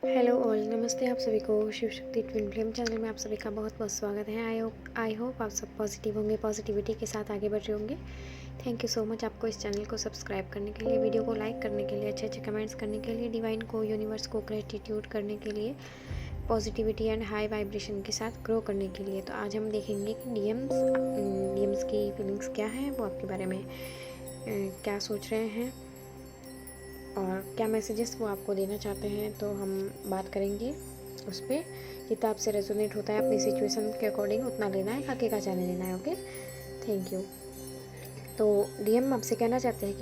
Hello all, नमस्ते आप सभी को। Shiv Shakti twin flame channel में आप सभी का बहुत बहुत स्वागत है। आई होप आप सब पॉजिटिव होंगे, पॉजिटिविटी के साथ आगे बढ़ रहे होंगे। थैंक यू सो मच आपको इस चैनल को सब्सक्राइब करने के लिए, वीडियो को लाइक करने के लिए, अच्छे अच्छे कमेंट्स करने के लिए, डिवाइन को, यूनिवर्स को ग्रेटिट्यूड करने के लिए, पॉजिटिविटी एंड हाई वाइब्रेशन के साथ ग्रो करने के लिए। तो आज हम देखेंगे कि डीएम्स की फीलिंग्स क्या हैं, वो आपके बारे में क्या सोच रहे हैं और क्या मैसेजेस वो आपको देना चाहते हैं। तो हम बात करेंगे उस पर। जितना आपसे रेजोनेट होता है अपनी सिचुएशन के अकॉर्डिंग उतना लेना है, आगे का जाने लेना है। Okay, thank you. तो डीएम आपसे कहना चाहते हैं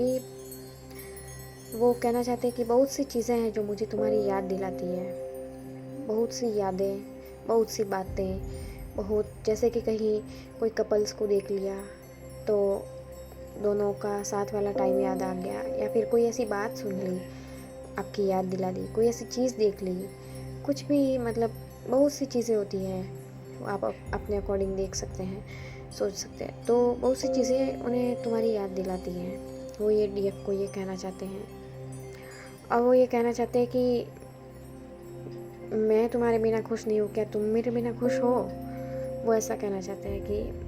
कि बहुत सी चीज़ें हैं जो मुझे तुम्हारी याद दिलाती है। बहुत सी यादें, बहुत सी बातें, बहुत जैसे कि कहीं कोई कपल्स को देख लिया तो दोनों का साथ वाला टाइम याद आ गया, या फिर कोई ऐसी बात सुन ली आपकी याद दिला दी, कोई ऐसी चीज़ देख ली, कुछ भी, मतलब बहुत सी चीज़ें होती हैं। आप अपने अकॉर्डिंग देख सकते हैं, सोच सकते हैं। तो बहुत सी चीज़ें उन्हें तुम्हारी याद दिलाती हैं। वो ये डीएफ को ये कहना चाहते हैं, और वो ये कहना चाहते हैं कि मैं तुम्हारे बिना खुश नहीं हूँ, क्या तुम मेरे बिना खुश हो। वो ऐसा कहना चाहते हैं कि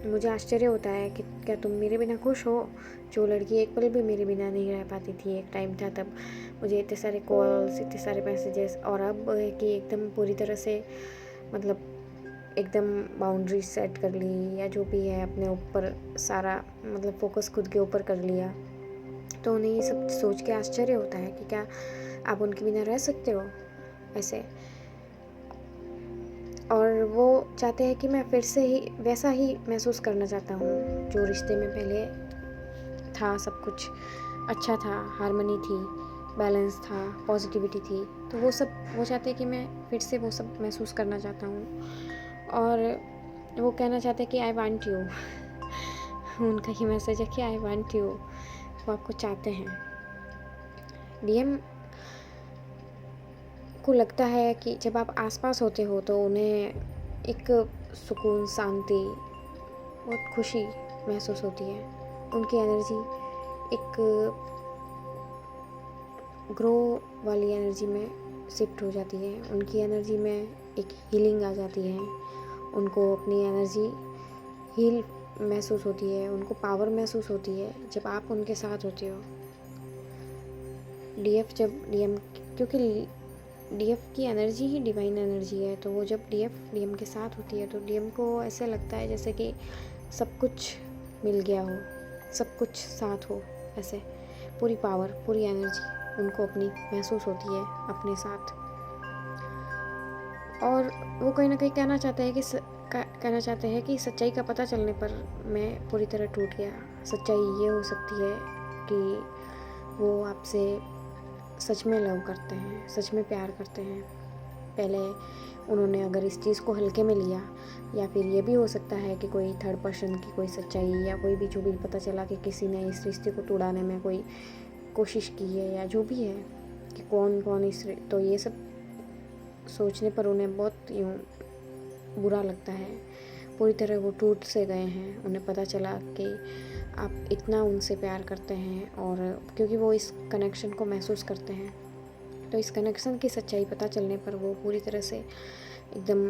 मुझे आश्चर्य होता है कि क्या तुम मेरे बिना खुश हो। जो लड़की एक पल भी मेरे बिना नहीं रह पाती थी, एक टाइम था तब मुझे इतने सारे कॉल्स, इतने सारे मैसेजेस, और अब है कि एकदम पूरी तरह से, मतलब एकदम बाउंड्री सेट कर ली, या जो भी है अपने ऊपर सारा, मतलब फोकस खुद के ऊपर कर लिया। तो उन्हें ये सब सोच के आश्चर्य होता है कि क्या आप उनके बिना रह सकते हो ऐसे। और वो चाहते हैं कि मैं फिर से ही वैसा ही महसूस करना चाहता हूँ जो रिश्ते में पहले था। सब कुछ अच्छा था, हार्मनी थी, बैलेंस था, पॉजिटिविटी थी। तो वो चाहते हैं कि मैं फिर से वो सब महसूस करना चाहता हूँ। और वो कहना चाहते हैं कि आई वांट यू। उनका ही मैसेज है कि आई वांट यू। वो आपको चाहते हैं। डीएम को लगता है कि जब आप आसपास होते हो तो उन्हें एक सुकून, शांति, बहुत खुशी महसूस होती है। उनकी एनर्जी एक ग्रो वाली एनर्जी में शिफ्ट हो जाती है। उनकी एनर्जी में एक हीलिंग आ जाती है। उनको अपनी एनर्जी हील महसूस होती है, उनको पावर महसूस होती है जब आप उनके साथ होते हो। डीएम, क्योंकि डीएफ की एनर्जी ही डिवाइन एनर्जी है, तो वो जब डीएम के साथ होती है तो डीएम को ऐसे लगता है जैसे कि सब कुछ मिल गया हो, सब कुछ साथ हो। ऐसे पूरी पावर, पूरी एनर्जी उनको अपनी महसूस होती है अपने साथ। और वो कहीं ना कहीं कहना चाहते हैं कि सच्चाई का पता चलने पर मैं पूरी तरह टूट गया। सच्चाई ये हो सकती है कि वो आपसे सच में लव करते हैं, सच में प्यार करते हैं। पहले उन्होंने अगर इस चीज़ को हल्के में लिया, या फिर ये भी हो सकता है कि कोई थर्ड पर्सन की कोई सच्चाई, या कोई भी जो भी पता चला कि किसी ने इस रिश्ते को तोड़ाने में कोई कोशिश की है, या जो भी है कि कौन कौन तो ये सब सोचने पर उन्हें बहुत यूँ बुरा लगता है। पूरी तरह वो टूट से गए हैं। उन्हें पता चला कि आप इतना उनसे प्यार करते हैं, और क्योंकि वो इस कनेक्शन को महसूस करते हैं, तो इस कनेक्शन की सच्चाई पता चलने पर वो पूरी तरह से एकदम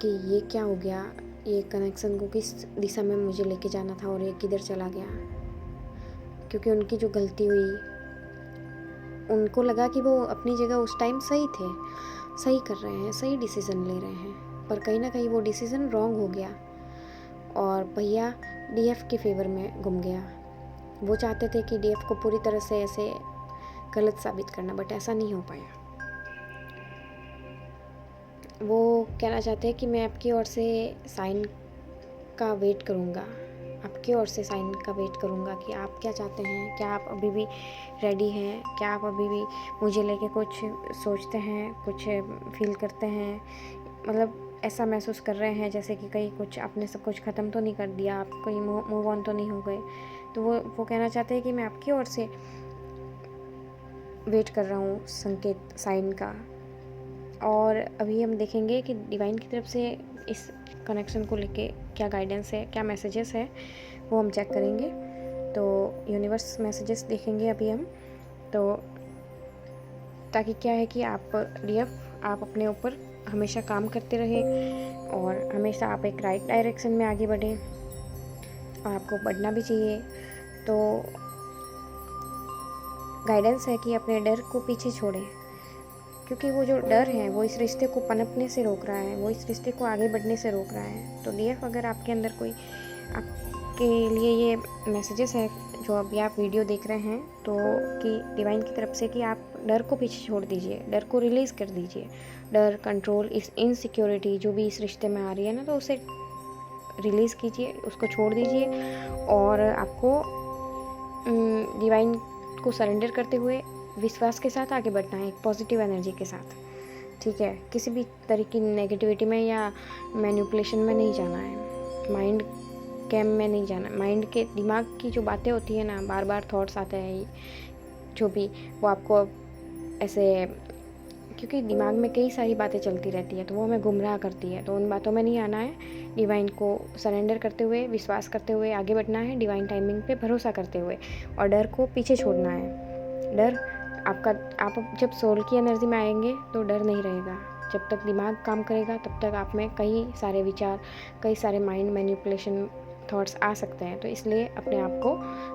कि ये क्या हो गया, ये कनेक्शन को किस दिशा में मुझे लेके जाना था और ये किधर चला गया। क्योंकि उनकी जो गलती हुई, उनको लगा कि वो अपनी जगह उस टाइम सही थे, सही कर रहे हैं, सही डिसीज़न ले रहे हैं, पर कहीं ना कहीं वो डिसीज़न रॉन्ग हो गया और भैया डीएफ के फेवर में घूम गया। वो चाहते थे कि डीएफ को पूरी तरह से ऐसे गलत साबित करना, बट ऐसा नहीं हो पाया। वो कहना चाहते हैं कि मैं आपकी ओर से साइन का वेट करूँगा, आपकी ओर से साइन का वेट करूँगा कि आप क्या चाहते हैं। क्या आप अभी भी रेडी हैं? क्या आप अभी भी मुझे लेके कुछ सोचते हैं, कुछ फील करते हैं, मतलब ऐसा महसूस कर रहे हैं जैसे कि कहीं कुछ आपने सब कुछ ख़त्म तो नहीं कर दिया, आप कहीं मूव ऑन तो नहीं हो गए। तो वो कहना चाहते हैं कि मैं आपकी ओर से वेट कर रहा हूँ संकेत, साइन का। और अभी हम देखेंगे कि डिवाइन की तरफ से इस कनेक्शन को लेके क्या गाइडेंस है, क्या मैसेजेस है, वो हम चेक करेंगे। तो यूनिवर्स मैसेजेस देखेंगे अभी हम। तो ताकि क्या है कि आप डीएफ आप अपने ऊपर हमेशा काम करते रहें और हमेशा आप एक राइट डायरेक्शन में आगे बढ़ें, और आपको बढ़ना भी चाहिए। तो गाइडेंस है कि अपने डर को पीछे छोड़ें, क्योंकि वो जो डर है वो इस रिश्ते को पनपने से रोक रहा है, वो इस रिश्ते को आगे बढ़ने से रोक रहा है। तो डीएफ अगर आपके अंदर कोई आपके लिए ये मैसेजेस है जो अभी आप वीडियो देख रहे हैं, तो कि डिवाइन की तरफ से कि आप डर को पीछे छोड़ दीजिए, डर को रिलीज़ कर दीजिए। डर, कंट्रोल, इस इनसिक्योरिटी जो भी इस रिश्ते में आ रही है ना, तो उसे रिलीज़ कीजिए, उसको छोड़ दीजिए। और आपको डिवाइन को सरेंडर करते हुए विश्वास के साथ आगे बढ़ना है, एक पॉजिटिव एनर्जी के साथ, ठीक है। किसी भी तरह की नेगेटिविटी में या मैनिपुलेशन में नहीं जाना है, माइंड गेम में नहीं जाना। माइंड के दिमाग की जो बातें होती है ना, बार बार थॉट्स आते हैं जो भी, वो आपको ऐसे, क्योंकि दिमाग में कई सारी बातें चलती रहती है तो वो हमें गुमराह करती है, तो उन बातों में नहीं आना है। डिवाइन को सरेंडर करते हुए, विश्वास करते हुए आगे बढ़ना है, डिवाइन टाइमिंग पे भरोसा करते हुए, और डर को पीछे छोड़ना है। डर आपका, आप जब सोल की एनर्जी में आएंगे तो डर नहीं रहेगा। जब तक दिमाग काम करेगा तब तक आप में कई सारे विचार, कई सारे माइंड मैनिपुलेशन थॉट्स आ सकते हैं। तो इसलिए अपने आप को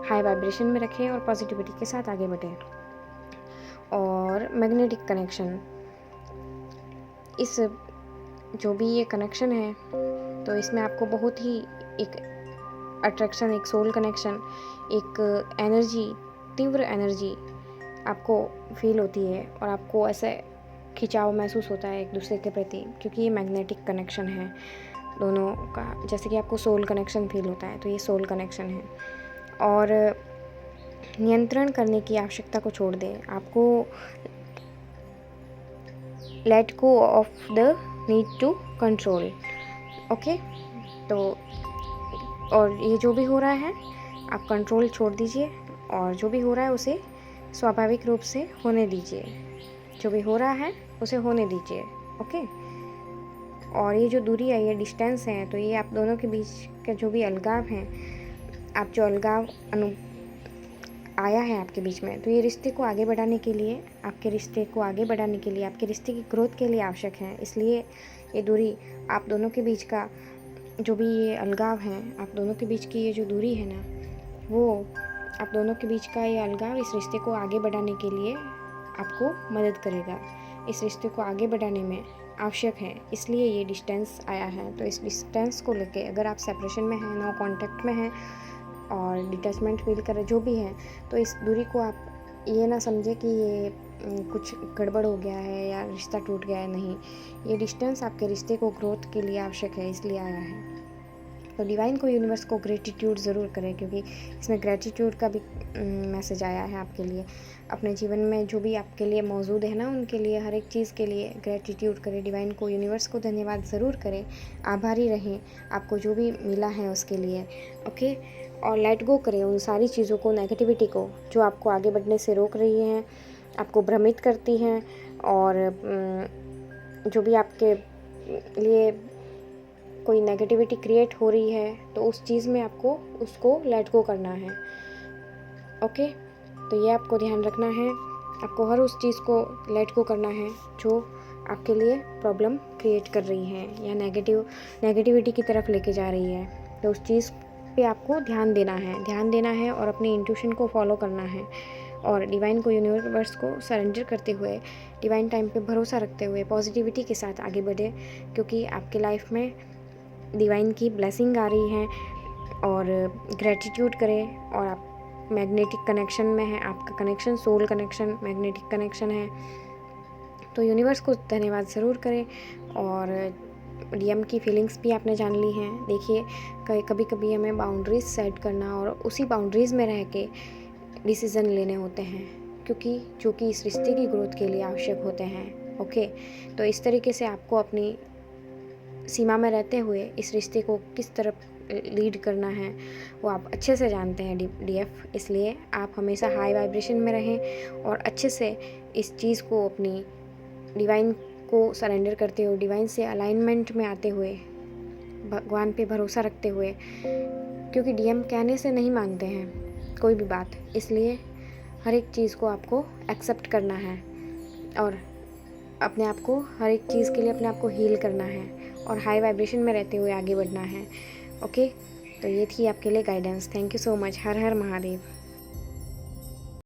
हाई वाइब्रेशन में रखें और पॉजिटिविटी के साथ आगे बढ़ें। और मैग्नेटिक कनेक्शन, इस जो भी ये कनेक्शन है, तो इसमें आपको बहुत ही एक अट्रैक्शन, एक सोल कनेक्शन, एक एनर्जी, तीव्र एनर्जी आपको फील होती है और आपको ऐसे खिंचाव महसूस होता है एक दूसरे के प्रति, क्योंकि ये मैग्नेटिक कनेक्शन है दोनों का। जैसे कि आपको सोल कनेक्शन फील होता है, तो ये सोल कनेक्शन है। और नियंत्रण करने की आवश्यकता को छोड़ दें, आपको let go of the need to control, okay. तो और ये जो भी हो रहा है आप कंट्रोल छोड़ दीजिए, और जो भी हो रहा है उसे स्वाभाविक रूप से होने दीजिए, जो भी हो रहा है उसे होने दीजिए, ओके। और ये जो दूरी है, ये डिस्टेंस है, तो ये आप दोनों के बीच का जो भी अलगाव है, आप जो अलगाव आया है आपके बीच में, तो ये रिश्ते को आगे बढ़ाने के लिए, आपके रिश्ते को आगे बढ़ाने के लिए, आपके रिश्ते की ग्रोथ के लिए आवश्यक है। इसलिए ये दूरी, आप दोनों के बीच का जो भी ये अलगाव है, आप दोनों के बीच की ये जो दूरी है ना, वो आप दोनों के बीच का ये अलगाव इस रिश्ते को आगे बढ़ाने के लिए आपको मदद करेगा, इस रिश्ते को आगे बढ़ाने में आवश्यक है। इसलिए ये डिस्टेंस आया है। तो इस डिस्टेंस को लेके अगर आप सेपरेशन में हैं, नो कॉन्टैक्ट में हैं और डिटैचमेंट फील करें जो भी है, तो इस दूरी को आप ये ना समझे कि ये कुछ गड़बड़ हो गया है या रिश्ता टूट गया है, नहीं। ये डिस्टेंस आपके रिश्ते को ग्रोथ के लिए आवश्यक है, इसलिए आया है। तो डिवाइन को, यूनिवर्स को ग्रेटिट्यूड ज़रूर करें, क्योंकि इसमें ग्रेटिट्यूड का भी मैसेज आया है आपके लिए। अपने जीवन में जो भी आपके लिए मौजूद है ना, उनके लिए, हर एक चीज़ के लिए ग्रेटिट्यूड करें। डिवाइन को, यूनिवर्स को धन्यवाद ज़रूर करें, आभारी रहें आपको जो भी मिला है उसके लिए, ओके। और लेट गो करें उन सारी चीज़ों को, नेगेटिविटी को, जो आपको आगे बढ़ने से रोक रही हैं, आपको भ्रमित करती हैं, और जो भी आपके लिए कोई नेगेटिविटी क्रिएट हो रही है, तो उस चीज़ में आपको उसको लेट गो करना है, ओके। तो ये आपको ध्यान रखना है, आपको हर उस चीज़ को लेट गो करना है जो आपके लिए प्रॉब्लम क्रिएट कर रही है या नेगेटिविटी की तरफ लेके जा रही है। तो उस चीज़ पे आपको ध्यान देना है और अपनी इंट्यूशन को फॉलो करना है, और डिवाइन को, यूनिवर्स को सरेंडर करते हुए, डिवाइन टाइम पे भरोसा रखते हुए, पॉजिटिविटी के साथ आगे बढ़े, क्योंकि आपके लाइफ में डिवाइन की ब्लेसिंग आ रही है। और ग्रेटिट्यूड करें, और आप मैग्नेटिक कनेक्शन में है, आपका connection soul connection magnetic connection है, तो यूनिवर्स को धन्यवाद ज़रूर करें। और डीएम की फीलिंग्स भी आपने जान ली हैं। देखिए, कभी कभी हमें बाउंड्रीज सेट करना और उसी बाउंड्रीज़ में रह के डिसीज़न लेने होते हैं, क्योंकि जो कि इस रिश्ते की ग्रोथ के लिए आवश्यक होते हैं, ओके। तो इस तरीके से आपको अपनी सीमा में रहते हुए इस रिश्ते को किस तरफ लीड करना है वो आप अच्छे से जानते हैं डीएफ। इसलिए आप हमेशा हाई वाइब्रेशन में रहें और अच्छे से इस चीज़ को, अपनी डिवाइन को सरेंडर करते हुए, डिवाइन से अलाइनमेंट में आते हुए, भगवान पे भरोसा रखते हुए, क्योंकि डीएम कहने से नहीं मानते हैं कोई भी बात, इसलिए हर एक चीज़ को आपको एक्सेप्ट करना है। और अपने आप को हर एक चीज़ के लिए अपने आप को हील करना है और हाई वाइब्रेशन में रहते हुए आगे बढ़ना है। ओके, तो ये थी आपके लिए guidance. Thank you so much. Her her Mahadev.